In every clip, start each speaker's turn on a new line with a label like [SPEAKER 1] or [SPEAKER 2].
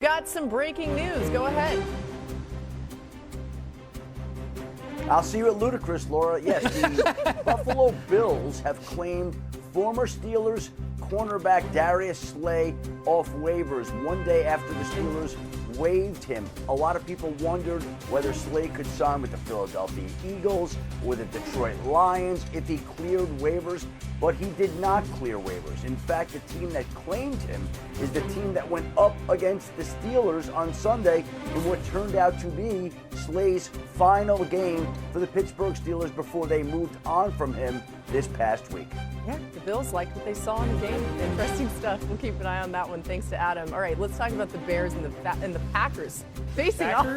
[SPEAKER 1] Got some breaking news. Go ahead.
[SPEAKER 2] I'll see you at Ludicrous, Laura. Yes, the Buffalo Bills have claimed former Steelers cornerback Darius Slay off waivers one day after the Steelers waived him. A lot of people wondered whether Slay could sign with the Philadelphia Eagles or the Detroit Lions if he cleared waivers, but he did not clear waivers. In fact, the team that claimed him is the team that went up against the Steelers on Sunday in what turned out to be Slay's final game for the Pittsburgh Steelers before they moved on from him this past week.
[SPEAKER 1] Yeah, the Bills liked what they saw in the game. Interesting stuff. We'll keep an eye on that one. Thanks to Adam. All right, let's talk about the Bears and the Packers facing off.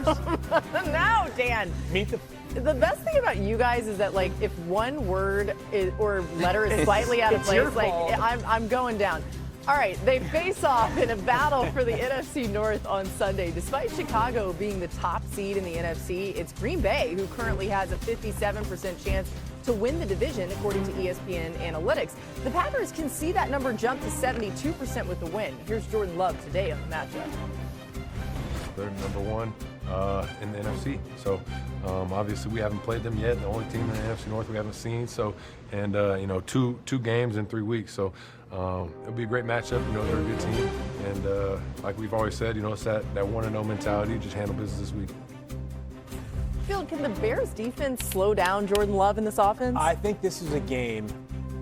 [SPEAKER 1] Now, Dan. The best thing about you guys is that, like, if one word or letter is slightly out of place, like, I'm going down. All right, they face off in a battle for the NFC North on Sunday. Despite Chicago being the top seed in the NFC, it's Green Bay who currently has a 57% chance to win the division, according to ESPN Analytics. The Packers can see that number jump to 72% with the win. Here's Jordan Love today on the matchup.
[SPEAKER 3] They're number one in the NFC. So obviously we haven't played them yet. The only team in the NFC North we haven't seen. So, and you know, two games in 3 weeks. So it'll be a great matchup. You know, they're a good team. And like we've always said, you know, it's that 1-0 mentality. Just handle business this week.
[SPEAKER 1] Phil, can the Bears defense slow down Jordan Love in this offense?
[SPEAKER 4] I think this is a game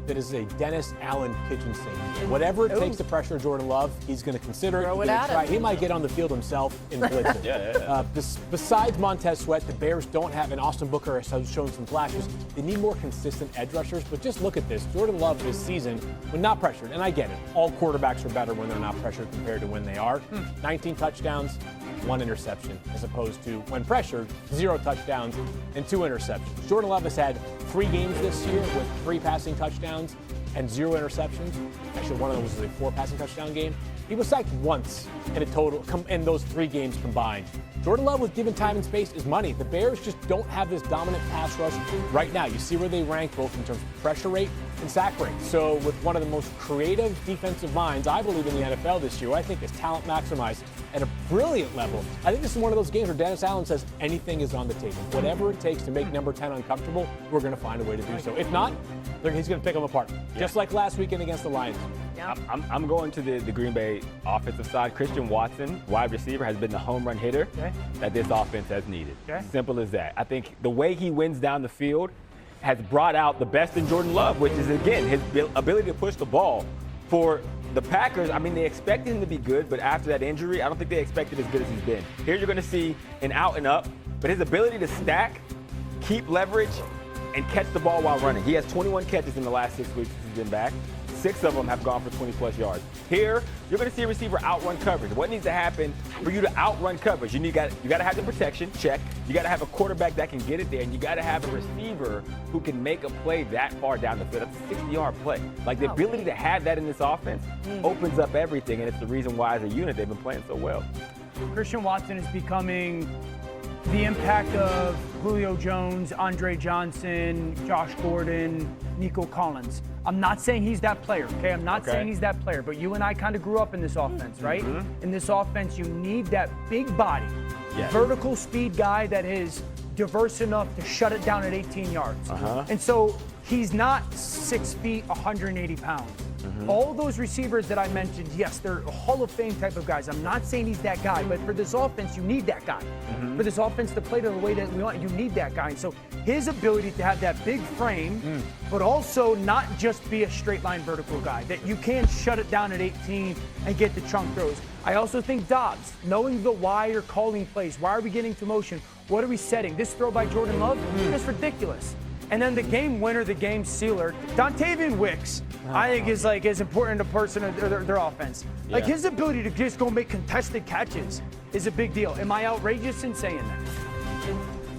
[SPEAKER 4] that is a Dennis Allen kitchen sink. Whatever it takes to pressure Jordan Love, he's going to consider
[SPEAKER 1] Throw
[SPEAKER 4] it.
[SPEAKER 1] it at him.
[SPEAKER 4] He might get on the field himself in blitzing. Besides Montez Sweat, the Bears don't have, and Austin Booker has shown some flashes. They need more consistent edge rushers. But just look at this. Jordan Love this season, when not pressured, and I get it, all quarterbacks are better when they're not pressured compared to when they are. 19 touchdowns, 1 interception, as opposed to when pressured, 0 touchdowns and 2 interceptions. Jordan Love has had 3 games this year with 3 passing touchdowns and 0 interceptions. Actually, one of them was a 4 passing touchdown game. He was sacked once in a total in those 3 games combined. Jordan Love, with given time and space, is money. The Bears just don't have this dominant pass rush right now. You see where they rank both in terms of pressure rate and sack rate. So with one of the most creative defensive minds, I believe, in the NFL this year, I think is talent maximized at a brilliant level. I think this is one of those games where Dennis Allen says anything is on the table. Whatever it takes to make number 10 uncomfortable, we're going to find a way to do so. If not, he's going to pick them apart, just like last weekend against the Lions.
[SPEAKER 1] Yeah.
[SPEAKER 5] I'm going to the Green Bay offensive side. Christian Watson, wide receiver, has been the home run hitter that this offense has needed. Simple as that. I think the way he wins down the field has brought out the best in Jordan Love, which is, again, his ability to push the ball. For the Packers, I mean, they expected him to be good, but after that injury, I don't think they expected as good as he's been. Here you're going to see an out and up, but his ability to stack, keep leverage, and catch the ball while running. He has 21 catches in the last 6 weeks since he's been back. 6 of them have gone for 20-plus yards. Here, you're going to see a receiver outrun coverage. What needs to happen for you to outrun coverage? You got to have the protection, check. You got to have a quarterback that can get it there, and you got to have a receiver who can make a play that far down the field. That's a 60-yard play. Like, the ability to have that in this offense opens up everything, and it's the reason why, as a unit, they've been playing so well.
[SPEAKER 6] Christian Watson is becoming the impact of Julio Jones, Andre Johnson, Josh Gordon, Nico Collins. I'm not saying he's that player, okay? I'm not saying he's that player, but you and I kind of grew up in this offense, right? In this offense, you need that big body, vertical speed guy that is diverse enough to shut it down at 18 yards. And so he's not 6 feet, 180 pounds. All those receivers that I mentioned, yes, they're Hall of Fame type of guys. I'm not saying he's that guy, but for this offense, you need that guy. For this offense to play the way that we want, you need that guy. And so his ability to have that big frame, but also not just be a straight line vertical guy, that you can shut it down at 18 and get the chunk throws. I also think Dobbs, knowing the why you're calling plays, why are we getting to motion, what are we setting? This throw by Jordan Love is ridiculous. And then the game winner, the game sealer, Dontavian Wicks, I think is like as important a person of their offense. Like his ability to just go make contested catches is a big deal. Am I outrageous in saying that?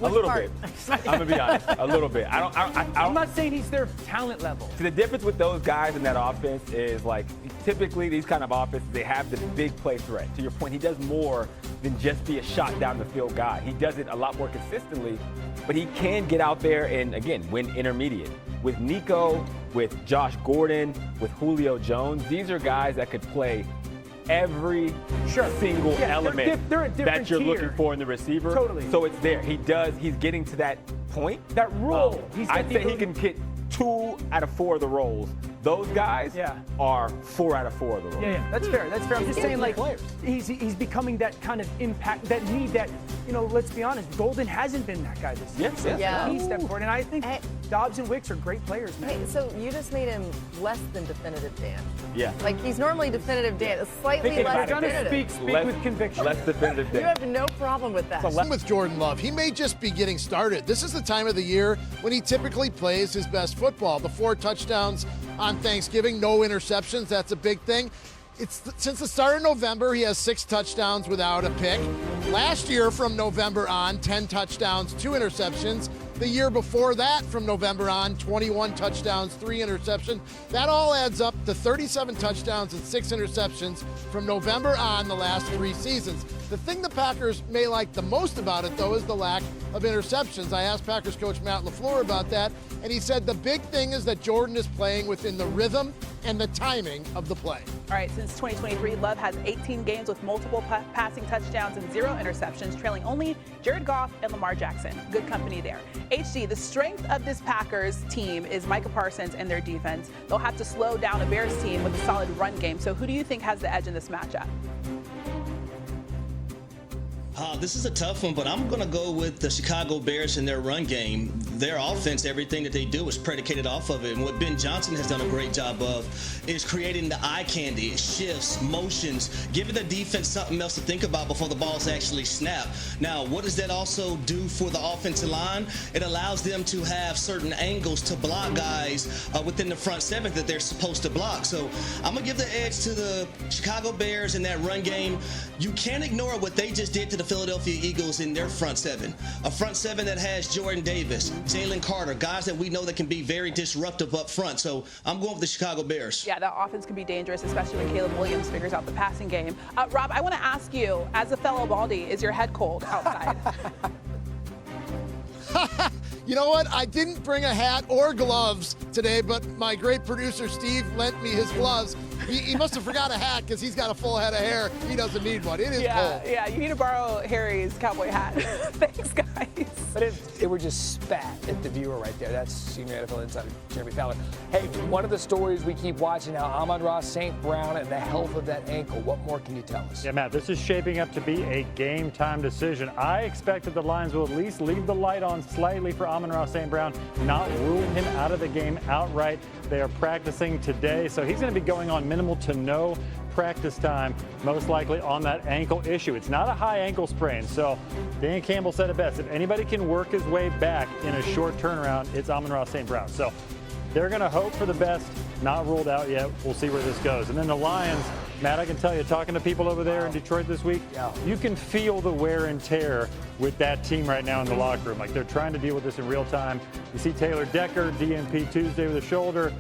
[SPEAKER 5] A little bit. I'm gonna be honest. A little bit.
[SPEAKER 6] I'm not saying he's their talent level.
[SPEAKER 5] The difference with those guys in that offense is, like, typically these kind of offenses, they have the big play threat. To your point, he does more than just be a shot down the field guy. He does it a lot more consistently, but he can get out there and, again, win intermediate. With Nico, with Josh Gordon, with Julio Jones, these are guys that could play every single element
[SPEAKER 6] they're a different
[SPEAKER 5] that you're
[SPEAKER 6] tier.
[SPEAKER 5] looking for in the receiver.
[SPEAKER 6] Totally.
[SPEAKER 5] So it's there. He's getting to that point.
[SPEAKER 6] That role.
[SPEAKER 5] I'd say he can hit 2 out of 4 of the roles. Those guys are 4 out of 4 of the roles.
[SPEAKER 6] Yeah, that's fair. That's fair. I'm just saying, like, he's becoming that kind of impact, that need that, let's be honest, Golden hasn't been that guy this year.
[SPEAKER 1] Yeah.
[SPEAKER 6] He stepped forward, and I think Dobbs and Wicks are great players, man.
[SPEAKER 1] Hey, so you just made him less than definitive Dan.
[SPEAKER 5] Yeah.
[SPEAKER 1] Like, he's normally definitive Dan, slightly less definitive.
[SPEAKER 6] Speak with conviction.
[SPEAKER 5] Less definitive Dan.
[SPEAKER 1] You have no problem with that.
[SPEAKER 7] With Jordan Love, he may just be getting started. This is the time of the year when he typically plays his best football. The 4 touchdowns on Thanksgiving, no interceptions. That's a big thing. Since the start of November, he has 6 touchdowns without a pick. Last year, from November on, 10 touchdowns, 2 interceptions. The year before that, from November on, 21 touchdowns, 3 interceptions. That all adds up to 37 touchdowns and 6 interceptions from November on the last 3 seasons. The thing the Packers may like the most about it, though, is the lack of interceptions. I asked Packers coach Matt LaFleur about that, and he said the big thing is that Jordan is playing within the rhythm and the timing of the play.
[SPEAKER 8] All right, since 2023, Love has 18 games with multiple passing touchdowns and 0 interceptions, trailing only Jared Goff and Lamar Jackson. Good company there. HG, the strength of this Packers team is Micah Parsons and their defense. They'll have to slow down a Bears team with a solid run game. So who do you think has the edge in this matchup?
[SPEAKER 9] This is a tough one, but I'm going to go with the Chicago Bears and their run game. Their offense, everything that they do is predicated off of it. And what Ben Johnson has done a great job of is creating the eye candy, shifts, motions, giving the defense something else to think about before the balls actually snap. Now, what does that also do for the offensive line? It allows them to have certain angles to block guys within the front 7 that they're supposed to block. So I'm going to give the edge to the Chicago Bears in that run game. You can't ignore what they just did to the Philadelphia Eagles in their front 7. A front 7 that has Jordan Davis, Jalen Carter, guys that we know that can be very disruptive up front. So I'm going with the Chicago Bears.
[SPEAKER 8] Yeah, that offense can be dangerous, especially when Caleb Williams figures out the passing game. Rob, I want to ask you, as a fellow Baldy, is your head cold outside?
[SPEAKER 7] You know what? I didn't bring a hat or gloves today, but my great producer, Steve, lent me his gloves. He must have forgot a hat because he's got a full head of hair. He doesn't need one. It is cold.
[SPEAKER 8] Yeah, you need to borrow Harry's cowboy hat. Thanks, guys.
[SPEAKER 10] But it would just spat at the viewer right there. That's senior NFL insider Jeremy Fowler. Hey, one of the stories we keep watching now, Amon-Ra St. Brown and the health of that ankle. What more can you tell us?
[SPEAKER 11] Yeah, Matt, this is shaping up to be a game-time decision. I expect that the Lions will at least leave the light on slightly for Amon-Ra St. Brown, not rule him out of the game outright. They are practicing today, so he's going to be going on minimal to no practice time, most likely on that ankle issue. It's not a high ankle sprain, so Dan Campbell said it best. If anybody can work his way back in a short turnaround, it's Amon-Ra St. Brown. So they're going to hope for the best, not ruled out yet. We'll see where this goes. And then the Lions, Matt, I can tell you, talking to people over there in Detroit this week, you can feel the wear and tear with that team right now in the locker room. Like, they're trying to deal with this in real time. You see Taylor Decker, DNP Tuesday with a shoulder.